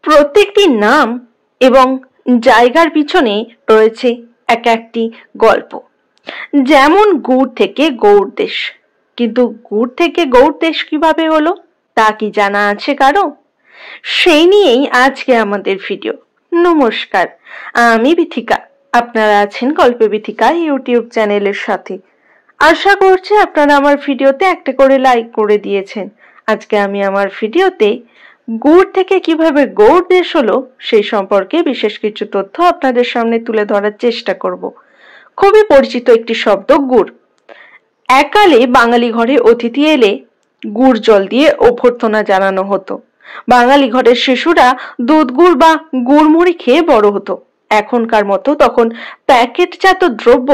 প্রত্যেকটি নাম এবং জায়গার পিছনে রয়েছে এক একটি গল্প। যেমন গুড় থেকে গৌড় দেশ, কিন্তু গুড় থেকে গৌড় দেশ কিভাবে হলো তা কি জানা আছে কারো? সেই নিয়েই আজকে আমাদের ভিডিও। নমস্কার, আমি বিথিকা। আপনারা আছেন গল্পে বিথিকা ইউটিউব চ্যানেলের সাথে। আশা করছি আপনারা আমার ভিডিওতে একটা করে লাইক করে দিয়েছেন। আজকে আমি আমার ভিডিওতে গুড় থেকে কিভাবে গৌড় দেশ হলো সেই সম্পর্কে বিশেষ কিছু তথ্য আপনাদের সামনে তুলে ধরার চেষ্টা করব। খুবই পরিচিত একটি শব্দ গুড়। এককালে বাঙালি ঘরে অতিথি এলে গুড় জল দিয়ে অভ্যর্থনা জানানো হতো। বাঙালি ঘরের শিশুরা দুধ গুড় বা গুড়মুড়ি খেয়ে বড় হতো। এখনকার মতো তখন প্যাকেটজাত দ্রব্য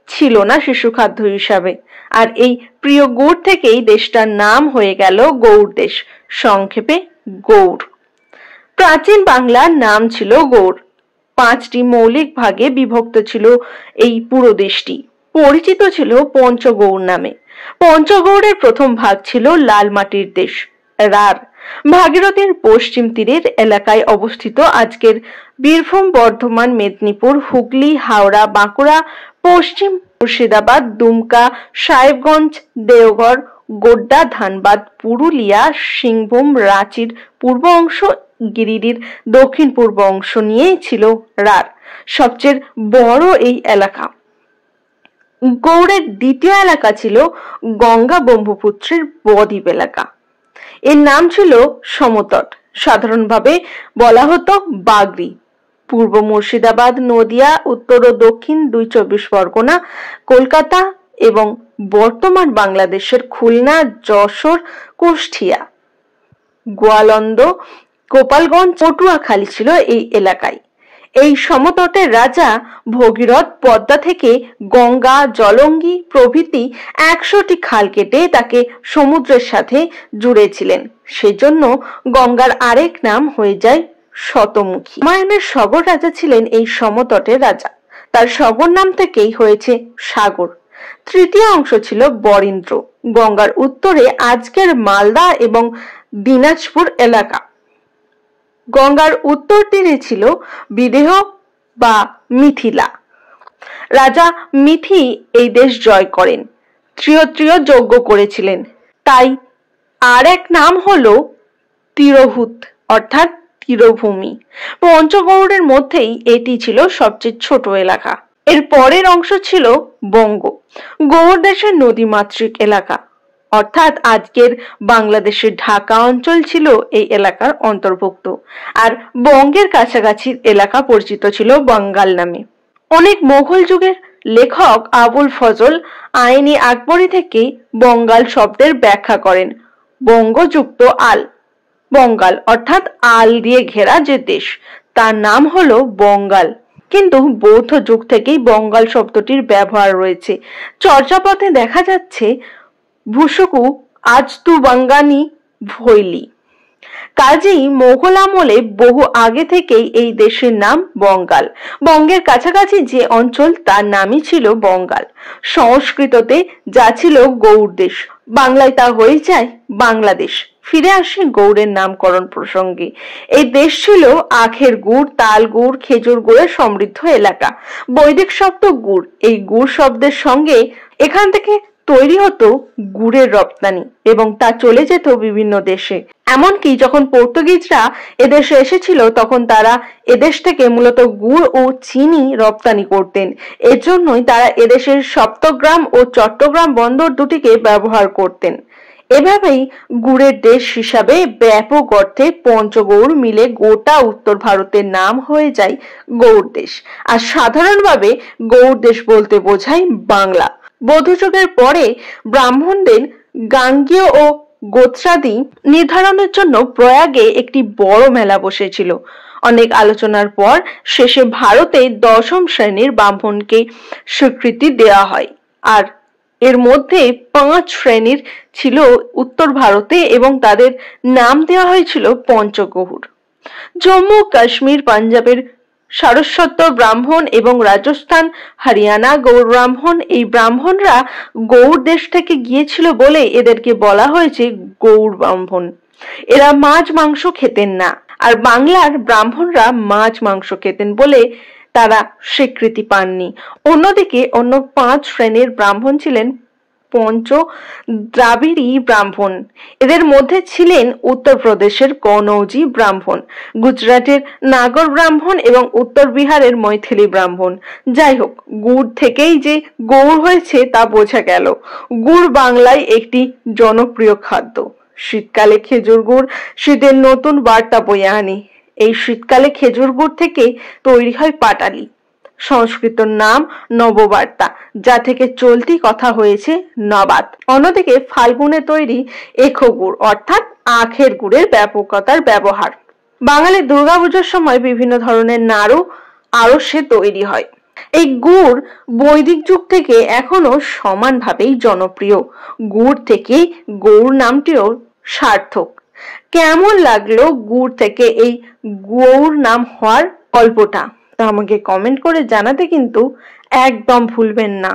ছিল না শিশু খাদ্য হিসাবে। আর এই প্রিয় গুড় থেকেই দেশটার নাম হয়ে গেল গৌড় দেশ, সংক্ষেপে গৌড়। প্রাচীন বাংলার নাম ছিল গৌড়। 5টি মৌলিক ভাগে বিভক্ত ছিল এই পুরো দেশটি। পরিচিত ছিল পঞ্চগৌড় নামে। পঞ্চগৌড়ের প্রথম ভাগ ছিল লাল মাটির দেশ, রার। ভাগীরথীর পশ্চিম তীরের এলাকায় অবস্থিত আজকের বীরভূম, বর্ধমান, মেদিনীপুর, হুগলি, হাওড়া, বাঁকুড়া, পশ্চিম মুর্শিদাবাদ, দুমকা, সাহেবগঞ্জ, দেওঘর, গোড্ডা, ধানবাদ, পুরুলিয়া, সিংভূম, রাঁচির পূর্ব অংশ, গিরিডির দক্ষিণ পূর্ব অংশ নিয়ে ছিল রার সবচেয়ে বড় এই এলাকা। গৌড়ের দ্বিতীয় এলাকা ছিল গঙ্গা ব্রহ্মপুত্রের বদ্বীপ এলাকা। এর নাম ছিল সমতট, সাধারণভাবে বলা হতো বাগরি। পূর্ব মুর্শিদাবাদ, নদিয়া, উত্তর ও দক্ষিণ 2 পরগনা, কলকাতা এবং বর্তমান বাংলাদেশের খুলনা, যশোর, কুষ্টিয়া, গোয়ালন্দ, গোপালগঞ্জ, পটুয়াখালী ছিল এই এলাকায়। এই সমতটের রাজা ভগীরথ পদ্মা থেকে গঙ্গা, জলঙ্গি প্রভৃতি 100টি খাল কেটে তাকে সমুদ্রের সাথে জুড়েছিলেন। সেজন্য গঙ্গার আরেক নাম হয়ে যায় শতমুখী। রামায়ণের সগর রাজা ছিলেন এই সমতটের রাজা। তার সগর নাম থেকেই হয়েছে সাগর। তৃতীয় অংশ ছিল বরেন্দ্র, গঙ্গার উত্তরে আজকের মালদা এবং দিনাজপুর এলাকা। গঙ্গার উত্তর তীরে ছিল বিদেহ বা মিথিলা। রাজা মিথি এই দেশ জয় করেন, ত্রিয়ত্রিয় যজ্ঞ করেছিলেন, তাই আর এক নাম হলো তিরহুত অর্থাৎ তীরভূমি। পঞ্চগৌড়ের মধ্যেই এটি ছিল সবচেয়ে ছোট এলাকা। এর পরের অংশ ছিল বঙ্গ। গৌড় দেশের নদীমাতৃক এলাকা, অর্থাৎ আজকের বাংলাদেশের ঢাকা অঞ্চল ছিল এই এলাকার অন্তর্ভুক্ত। আর বঙ্গের কাছাকাছি এলাকা পরিচিত ছিল বাঙ্গাল নামে। অনেক মোগল যুগের লেখক আবুল ফজল আইনি আকবরী থেকে বঙ্গাল শব্দের ব্যাখ্যা করেন বঙ্গযুক্ত আল। বঙ্গাল অর্থাৎ আল দিয়ে ঘেরা যে দেশ, তার নাম হলো বঙ্গাল। কিন্তু বৌদ্ধ যুগ থেকেই বঙ্গাল শব্দটির ব্যবহার রয়েছে। চর্যাপদে দেখা যাচ্ছে ভুসুকু আজ তু বাঙ্গানি ভৈলি। কাজেই মোগল আমলে বহু আগে থেকেই এই দেশের নাম বঙ্গাল। বঙ্গের কাছাকাছি যে অঞ্চল তার নামই ছিল বঙ্গাল। সংস্কৃততে যা ছিল গৌড় দেশ, বাংলায় তা হয়ে যায় বাংলাদেশ। ফিরে আসি গৌড়ের নামকরণ প্রসঙ্গে। এই দেশ ছিল আখের গুড়, তাল গুড়, খেজুর গুড়ের সমৃদ্ধ এলাকা। বৈদিক শব্দ গুড়, এই গুড় শব্দের সঙ্গে এখান থেকে তৈরি হতো গুড়ের রপ্তানি এবং তা চলে যেত বিভিন্ন দেশে। এমনকি যখন পর্তুগিজরা এদেশে এসেছিল তখন তারা এদেশ থেকে মূলত গুড় ও চিনি রপ্তানি করতেন। এর জন্যই তারা এদেশের সপ্তগ্রাম ও চট্টগ্রাম বন্দর দুটিকে ব্যবহার করতেন। এভাবেই গুড়ের দেশ হিসাবে ব্যাপক অর্থে পঞ্চগৌড় মিলে গোটা উত্তর ভারতের নাম হয়ে যায় গৌড় দেশ। আর সাধারণভাবে গৌড় দেশ বলতে বোঝায় বাংলা। বৌদ্ধ যুগের পরে ব্রাহ্মণদের গাঙ্গেয় ও গোত্রাদি নির্ধারণের জন্য প্রয়াগে একটি বড় মেলা বসেছিল। অনেক আলোচনার পর শেষে ভারতে 10ম শ্রেণীর ব্রাহ্মণকে স্বীকৃতি দেওয়া হয়। আর এর মধ্যে 5 শ্রেণীর ছিল উত্তর ভারতে এবং তাদের নাম দেওয়া হয়েছিল পঞ্চগৌড়। জম্মু, কাশ্মীর, পাঞ্জাবের সারস্বত ব্রাহ্মণ এবং রাজস্থান, হরিয়ানা গৌড় ব্রাহ্মণ। এই ব্রাহ্মণরা গৌড় দেশ থেকে গিয়েছিল বলে এদেরকে বলা হয়েছে গৌড় ব্রাহ্মণ। এরা মাছ মাংস খেতেন না আর বাংলার ব্রাহ্মণরা মাছ মাংস খেতেন বলে তারা স্বীকৃতি পাননি। অন্যদিকে অন্য 5 শ্রেণীর ব্রাহ্মণ ছিলেন পঞ্চ দ্রাবিড়ী ব্রাহ্মণ। এদের মধ্যে ছিলেন উত্তরপ্রদেশের কনৌজি ব্রাহ্মণ, গুজরাটের নাগর ব্রাহ্মণ এবং উত্তর বিহারের মৈথিলি ব্রাহ্মণ। যাই হোক, গুড় থেকেই যে গৌড় হয়েছে তা বোঝা গেল। গুড় বাংলায় একটি জনপ্রিয় খাদ্য। শীতকালে খেজুর গুড় শীতের নতুন বার্তা বয়ে আনে। এই শীতকালে খেজুর গুড় থেকে তৈরি হয় পাটালি, সংস্কৃত নাম নববার্তা, যা থেকে চলতি কথা হয়েছে নবাত। অন্যদিকে ফাল্গুনে তৈরি এখো গুড় অর্থাৎ আখের গুড়ের ব্যাপকতার ব্যবহার। বাঙালির দুর্গাপুজোর সময় বিভিন্ন ধরনের নাড়ু আড়শে তৈরি হয়। এই গুড় বৈদিক যুগ থেকে এখনো সমানভাবেই জনপ্রিয়। গুড় থেকে গৌড় নামটিও সার্থক। কেমন লাগলো গুড় থেকে এই গৌড় নাম হওয়ার গল্পটা? তা আমাকে কমেন্ট করে জানাতে কিন্তু একদম ভুলবেন না।